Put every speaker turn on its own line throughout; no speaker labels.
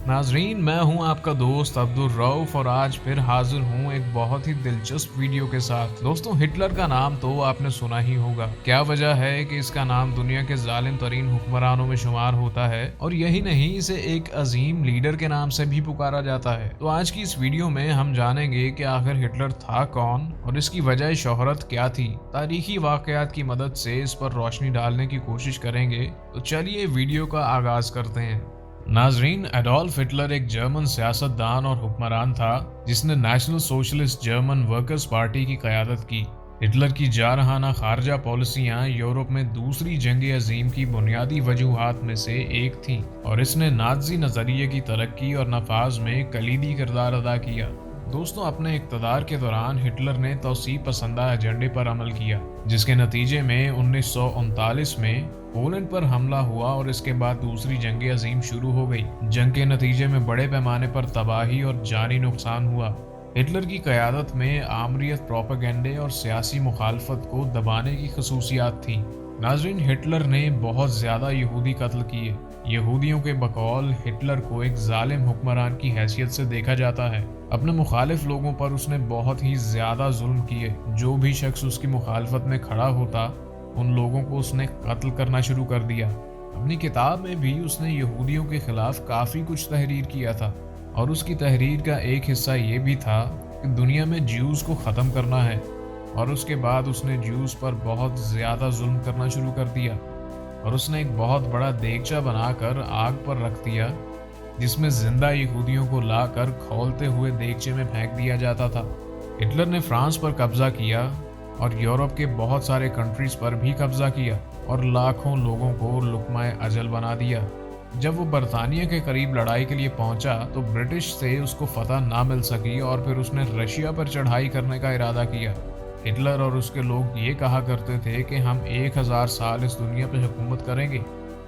नाजरीन, मैं हूं आपका दोस्त अब्दुल रऊफ और आज फिर हाजिर हूं एक बहुत ही दिलचस्प वीडियो के साथ। दोस्तों, हिटलर का नाम तो आपने सुना ही होगा। क्या वजह है कि इसका नाम दुनिया के जालिम तरीन हुक्मरानों में शुमार होता है, और यही नहीं, इसे एक अजीम लीडर के नाम से भी पुकारा जाता है। तो आज की इस वीडियो में हम जानेंगे कि आखिर हिटलर था कौन और इसकी वजह शोहरत क्या थी। तारीखी वाकयात की मदद से इस पर रोशनी डालने की कोशिश करेंगे। तो चलिए वीडियो का आगाज करते हैं। नाजरीन, एडोल्फ हिटलर एक जर्मन सियासतदान और हुक्मरान था जिसने national socialist German workers party की क़यादत की। हिटलर की जारहाना खारजा पॉलिसियां यूरोप में दूसरी जंग अजीम की बुनियादी वजूहात में से एक थीं और इसने नाज़ी नज़रिए की तरक्की और नफाज में कलीदी किरदार अदा किया। दोस्तों, अपने इक़्तिदार के दौरान हिटलर ने तौसीब पसंदा एजेंडे पर अमल किया, जिसके नतीजे में 1939 में पोलैंड पर हमला हुआ और इसके बाद दूसरी जंग अजीम शुरू हो गई। जंग के नतीजे में बड़े पैमाने पर तबाही और जानी नुकसान हुआ। हिटलर की क़यादत में आमरीत, प्रोपेगेंडे और सियासी मुखालफत को दबाने की खसूसियात थी। नाज़रीन, हिटलर ने बहुत ज़्यादा यहूदी कत्ल किए। यहूदियों के बकौल हिटलर को एक जालिम हुक्मरान की हैसियत से देखा जाता है। अपने मुखालिफ लोगों पर उसने बहुत ही ज़्यादा जुल्म किए। जो भी शख्स उसकी मुखालफत में खड़ा होता, उन लोगों को उसने कत्ल करना शुरू कर दिया। अपनी किताब में भी उसने यहूदियों के खिलाफ काफ़ी कुछ तहरीर किया था, और उसकी तहरीर का एक हिस्सा ये भी था कि दुनिया में ज्यूज़ को ख़त्म करना है। और उसके बाद उसने ज्यूज़ पर बहुत ज़्यादा जुल्म करना शुरू कर दिया, और उसने एक बहुत बड़ा देगचा बनाकर आग पर रख दिया, जिसमें जिंदा यहूदियों को लाकर खौलते हुए देगचे में फेंक दिया जाता था। हिटलर ने फ्रांस पर कब्जा किया और यूरोप के बहुत सारे कंट्रीज पर भी कब्जा किया और लाखों लोगों को लुक़्मा अजल बना दिया। जब वो बरतानिया के करीब लड़ाई के लिए पहुंचा तो ब्रिटिश से उसको फतह ना मिल सकी और फिर उसने रशिया पर चढ़ाई करने का इरादा किया। हिटलर और उसके लोग ये कहा करते थे कि हम 1000 साल इस दुनिया पर हुकूमत करेंगे।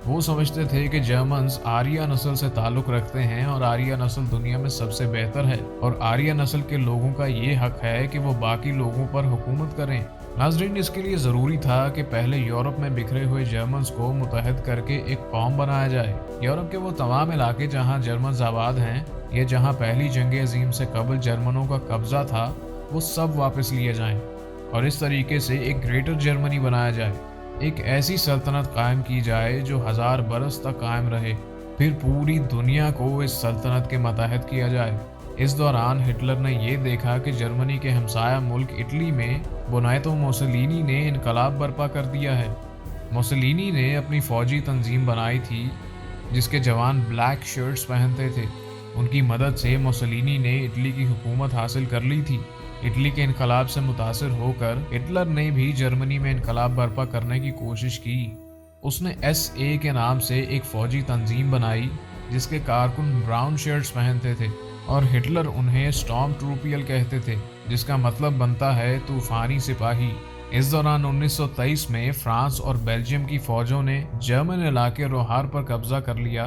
वो समझते थे कि जर्मन्स आर्या नस्ल से ताल्लुक़ रखते हैं और आर्या नस्ल दुनिया में सबसे बेहतर है, और आर्या नस्ल के लोगों का ये हक है कि वो बाकी लोगों पर हुकूमत करें। नाज़रीन, इसके लिए ज़रूरी था कि पहले यूरोप में बिखरे हुए जर्मन्स को मुत्तहद करके एक कौम बनाया जाए। यूरोप के वो तमाम इलाके जहाँ जर्मन्स आबाद हैं या जहाँ पहली जंग अजीम से कबल जर्मनों का कब्ज़ा था, वो सब वापस लिए जाएँ और इस तरीके से एक ग्रेटर जर्मनी बनाया जाए। एक ऐसी सल्तनत कायम की जाए जो 1000 बरस तक कायम रहे। फिर पूरी दुनिया को इस सल्तनत के मतहद किया जाए। इस दौरान हिटलर ने यह देखा कि जर्मनी के हमसाया मुल्क इटली में बुनायतो मुसोलिनी ने इनकलाब बर्पा कर दिया है। मुसोलिनी ने अपनी फौजी तंजीम बनाई थी जिसके जवान ब्लैक शर्ट्स पहनते थे। उनकी मदद से मुसोलिनी ने इटली की हुकूमत हासिल कर ली थी। इटली के इनकलाब से मुतासिर होकर हिटलर ने भी जर्मनी में इनकलाब बर्पा करने की कोशिश की। उसने SA के नाम से एक फौजी तंजीम बनाई जिसके कारकुन ब्राउन शर्ट्स पहनते थे और हिटलर उन्हें स्टॉर्म ट्रूपियल कहते थे, जिसका मतलब बनता है तूफानी सिपाही। इस दौरान 1923 में फ्रांस और बेल्जियम की फौजों ने जर्मन इलाके रोहार पर कब्जा कर लिया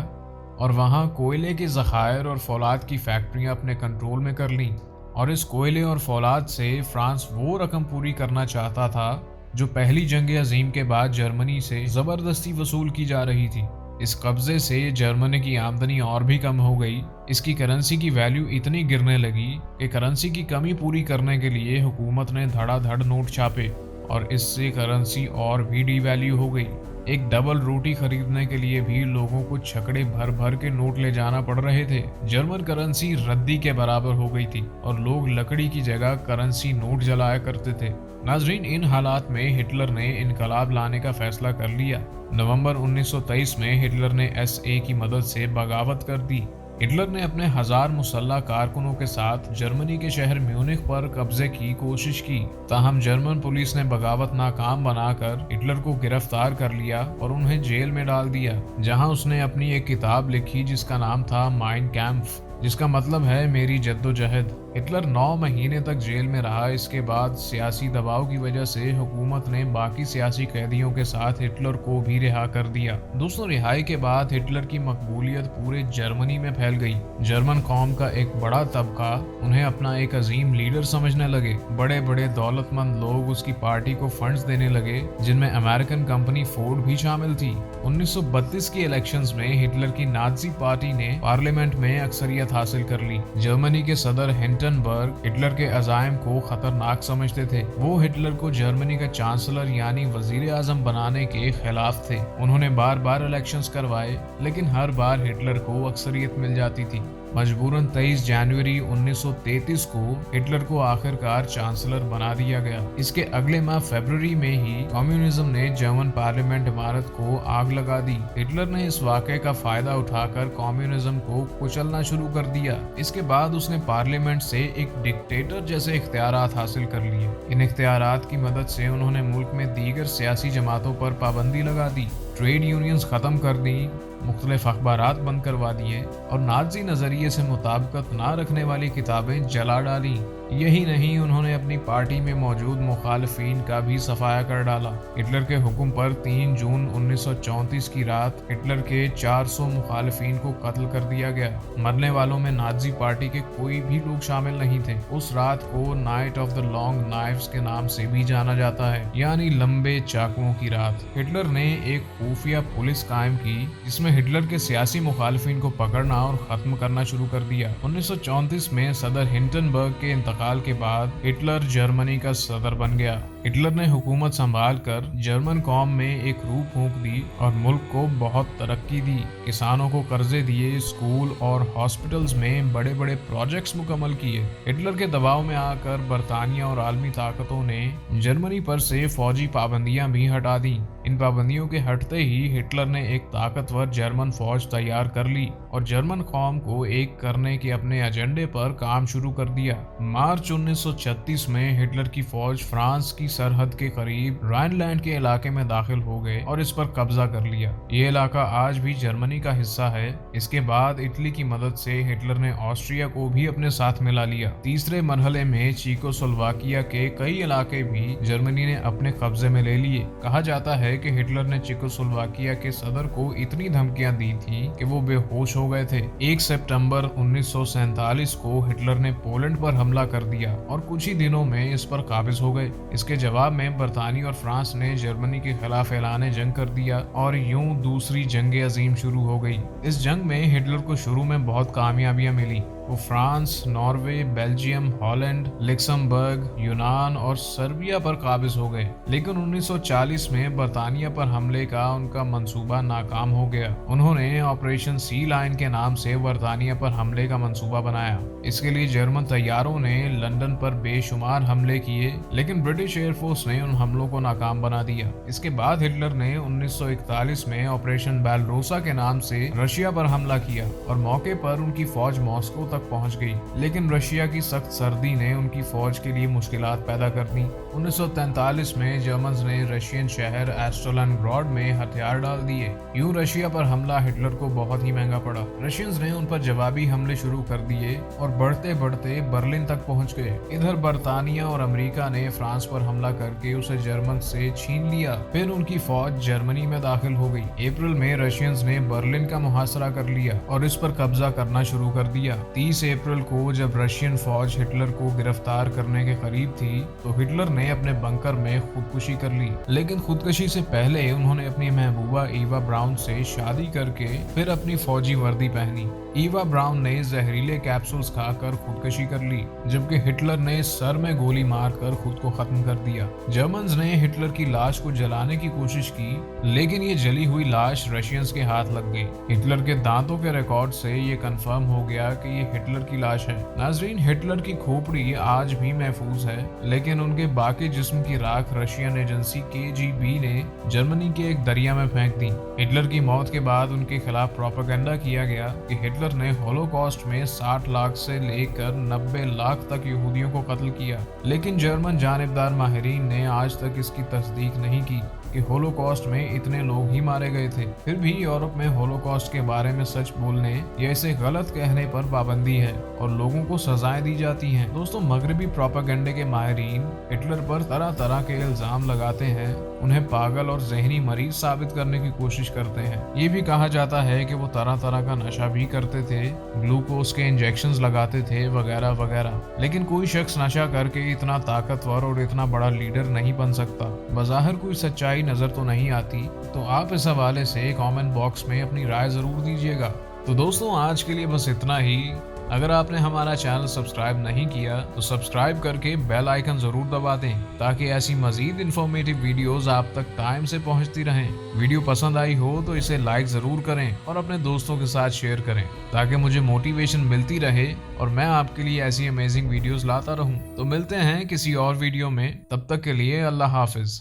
और वहां कोयले के ज़खायर और फौलाद की फैक्ट्रियां अपने कंट्रोल में कर लीं। और इस कोयले और फौलाद से फ्रांस वो रकम पूरी करना चाहता था जो पहली जंग अजीम के बाद जर्मनी से ज़बरदस्ती वसूल की जा रही थी। इस कब्जे से जर्मनी की आमदनी और भी कम हो गई। इसकी करेंसी की वैल्यू इतनी गिरने लगी कि करेंसी की कमी पूरी करने के लिए हुकूमत ने धड़ाधड़ नोट छापे और इससे करेंसी और भी डीवैल्यू हो गई। एक डबल रोटी खरीदने के लिए भी लोगों को छकड़े भर भर के नोट ले जाना पड़ रहे थे। जर्मन करेंसी रद्दी के बराबर हो गई थी और लोग लकड़ी की जगह करेंसी नोट जलाया करते थे। नाजरीन, इन हालात में हिटलर ने इनकलाब लाने का फैसला कर लिया। नवंबर 1923 में हिटलर ने SA की मदद से बगावत कर दी। हिटलर ने अपने 1000 मुसल्लह कारकुनों के साथ जर्मनी के शहर म्यूनिख पर कब्जे की कोशिश की। ताहम जर्मन पुलिस ने बगावत नाकाम बनाकर हिटलर को गिरफ्तार कर लिया और उन्हें जेल में डाल दिया, जहां उसने अपनी एक किताब लिखी जिसका नाम था माइन कैम्फ। जिसका मतलब है मेरी जद्दोजहद। हिटलर 9 महीने तक जेल में रहा। इसके बाद सियासी दबाव की वजह से हुकूमत ने बाकी सियासी कैदियों के साथ हिटलर को भी रिहा कर दिया। दोस्तों, रिहाई के बाद हिटलर की मकबूलियत पूरे जर्मनी में फैल गई। जर्मन कौम का एक बड़ा तबका उन्हें अपना एक अजीम लीडर समझने लगे। बड़े बड़े दौलतमंद लोग उसकी पार्टी को फंड्स देने लगे, जिनमें अमेरिकन कंपनी फोर्ड भी शामिल थी। 1932 की इलेक्शंस में हिटलर की नाजी पार्टी ने पार्लियामेंट में अक्सरियत हासिल कर ली। जर्मनी के सदर हिंडनबर्ग हिटलर के अज़ाइम को खतरनाक समझते थे। वो हिटलर को जर्मनी का चांसलर यानी वजीर आजम बनाने के खिलाफ थे। उन्होंने बार बार इलेक्शंस करवाए, लेकिन हर बार हिटलर को अक्सरियत मिल जाती थी। मजबूरन 23 जनवरी 1933 को हिटलर को आखिरकार चांसलर बना दिया गया। इसके अगले माह फरवरी में ही कम्युनिज्म ने जर्मन पार्लियामेंट इमारत को आग लगा दी। हिटलर ने इस वाक़े का फायदा उठाकर कम्युनिज्म को कुचलना शुरू कर दिया। इसके बाद उसने पार्लियामेंट से एक डिक्टेटर जैसे इख्तियारात हासिल कर लिए। इन इख्तियारात की मदद से उन्होंने मुल्क में दीगर सियासी जमातों पर पाबंदी लगा दी, ट्रेड यूनियंस खत्म कर दी, मुख्तलिफ अखबारात बंद करवा दिए और नाज़ी नज़रिए से मुताबिकत ना रखने वाली किताबें जला डाली। यही नहीं, उन्होंने अपनी पार्टी में मौजूद मुखालिफिन का भी सफाया कर डाला। हिटलर के हुक्म पर 3 जून 1934 की रात हिटलर के 400 मुखालिफिन को कत्ल कर दिया गया। मरने वालों में नाज़ी पार्टी के कोई भी लोग शामिल नहीं थे। उस रात को night of the long knifes के नाम से भी जाना जाता है, यानी लंबे चाकुओं की रात। हिटलर ने एक खुफिया पुलिस कायम की, जिसमें हिटलर के सियासी मुखालिफिन को पकड़ना और खत्म करना शुरू कर दिया। 1934 में सदर हिंडनबर्ग के इंतकाल के बाद हिटलर जर्मनी का सदर बन गया। हिटलर ने हुकूमत संभाल कर जर्मन कौम में एक रूह फूंक दी और मुल्क को बहुत तरक्की दी। किसानों को कर्जे दिए, स्कूल और हॉस्पिटल्स में बड़े बड़े प्रोजेक्ट्स मुकम्मल किए। हिटलर के दबाव में आकर बरतानिया और आलमी ताकतों ने जर्मनी पर से फौजी पाबंदियां भी हटा दी। इन पाबंदियों के हटते ही हिटलर ने एक ताकतवर जर्मन फौज तैयार कर ली और जर्मन कौम को एक करने के अपने एजेंडे पर काम शुरू कर दिया। मार्च 1936 में हिटलर की फौज फ्रांस की सरहद के करीब राइनलैंड के इलाके में दाखिल हो गए और इस पर कब्जा कर लिया। ये इलाका आज भी जर्मनी का हिस्सा है। इसके बाद इटली की मदद से हिटलर ने ऑस्ट्रिया को भी अपने साथ मिला लिया। तीसरे मरहले में चेकोस्लोवाकिया के कई इलाके भी जर्मनी ने अपने कब्जे में ले लिए। कहा जाता है कि हिटलर ने चेकोस्लोवाकिया के सदर को इतनी धमकियां दी थी कि वो बेहोश हो गए थे। 1 सितंबर 1947 को हिटलर ने पोलैंड पर हमला कर दिया और कुछ ही दिनों में इस पर काबिज हो गए। इसके जवाब में बरतानिया और फ्रांस ने जर्मनी के खिलाफ ऐलान जंग कर दिया और यूं दूसरी जंग अजीम शुरू हो गई। इस जंग में हिटलर को शुरू में बहुत कामयाबियां मिली। वो France, Norway, Belgium, Holland, Luxembourg, यूनान और सर्बिया पर काबिज हो गए। लेकिन 1940 में बरतानिया पर हमले का उनका मंसूबा नाकाम हो गया। उन्होंने ऑपरेशन सी लाइन के नाम से बरतानिया पर हमले का मंसूबा बनाया। इसके लिए जर्मन तैयारों ने लंदन पर बेशुमार हमले किए, लेकिन ब्रिटिश एयरफोर्स ने उन हमलों को नाकाम बना दिया। इसके बाद हिटलर ने 1941 में ऑपरेशन बारबारोसा के नाम से रशिया पर हमला किया और मौके पर उनकी फौज मॉस्को तक पहुंच गई। लेकिन रशिया की सख्त सर्दी ने उनकी फौज के लिए मुश्किलात पैदा कर दी। 1943 में जर्मन्स ने रशियन शहर एस्टोलनग्राड में हथियार डाल दिए। यूं रशिया पर हमला हिटलर को बहुत ही महंगा पड़ा। रशियंस ने उन पर जवाबी हमले शुरू कर दिए और बढ़ते बढ़ते बर्लिन तक पहुंच गए। इधर बरतानिया और अमेरिका ने फ्रांस पर हमला करके उसे जर्मन से छीन लिया। फिर उनकी फौज जर्मनी में दाखिल हो गई। अप्रैल में रशियंस ने बर्लिन का मुहासरा कर लिया और इस पर कब्जा करना शुरू कर दिया। 30 अप्रैल को जब रशियन फौज हिटलर को गिरफ्तार करने के करीब थी तो हिटलर ने अपने बंकर में खुदकुशी कर ली। लेकिन खुदकुशी से पहले उन्होंने अपनी महबूबा ईवा ब्राउन से शादी करके फिर अपनी फौजी वर्दी पहनी। ईवा ब्राउन ने जहरीले कैप्सूल्स खाकर खुदकुशी कर ली, जबकि हिटलर ने सर में गोली मारकर खुद को खत्म कर दिया। जर्मन्स ने हिटलर की लाश को जलाने की कोशिश की, लेकिन ये जली हुई लाश रशियंस के हाथ लग गई। हिटलर के दांतों के रिकॉर्ड से ये कंफर्म हो गया कि ये हिटलर की लाश है। नाजरीन, हिटलर की खोपड़ी आज भी महफूज है, लेकिन उनके बाकी जिस्म की राख रशियन एजेंसी KGB ने जर्मनी के एक दरिया में फेंक दी। हिटलर की मौत के बाद उनके खिलाफ प्रोपेगेंडा किया गया कि हिटलर ने होलोकॉस्ट में 60 लाख से लेकर 90 लाख तक यहूदियों को कत्ल किया, लेकिन जर्मन जानिबदार माहिरीन ने आज तक इसकी तस्दीक नहीं की। कि होलोकॉस्ट में इतने लोग ही मारे गए थे। फिर भी यूरोप में होलोकॉस्ट के बारे में सच बोलने या इसे गलत कहने पर पाबंदी है और लोगों को सजाएं दी जाती हैं। दोस्तों, मगरबी प्रोपेगेंडे के माहिरीन हिटलर पर तरह तरह के इल्जाम लगाते हैं, उन्हें पागल और जहनी मरीज साबित करने की कोशिश करते हैं। ये भी कहा जाता है कि वो तरह तरह का नशा भी करते थे, ग्लूकोज के इंजेक्शंस लगाते थे वगैरह वगैरह। लेकिन कोई शख्स नशा करके इतना ताकतवर और इतना बड़ा लीडर नहीं बन सकता। बज़ाहिर कोई सच्चाई नजर तो नहीं आती, तो आप इस हवाले से कमेंट बॉक्स में अपनी राय जरूर दीजिएगा। तो दोस्तों, आज के लिए बस इतना ही। अगर आपने हमारा चैनल सब्सक्राइब नहीं किया तो सब्सक्राइब करके बेल आइकन जरूर दबा दें, ताकि ऐसी मजीद इन्फॉर्मेटिव वीडियोस आप तक टाइम से पहुंचती रहें। वीडियो पसंद आई हो तो इसे लाइक जरूर करें और अपने दोस्तों के साथ शेयर करें, ताकि मुझे मोटिवेशन मिलती रहे और मैं आपके लिए ऐसी अमेजिंग वीडियोस लाता रहूं। तो मिलते हैं किसी और वीडियो में, तब तक के लिए अल्लाह हाफिज।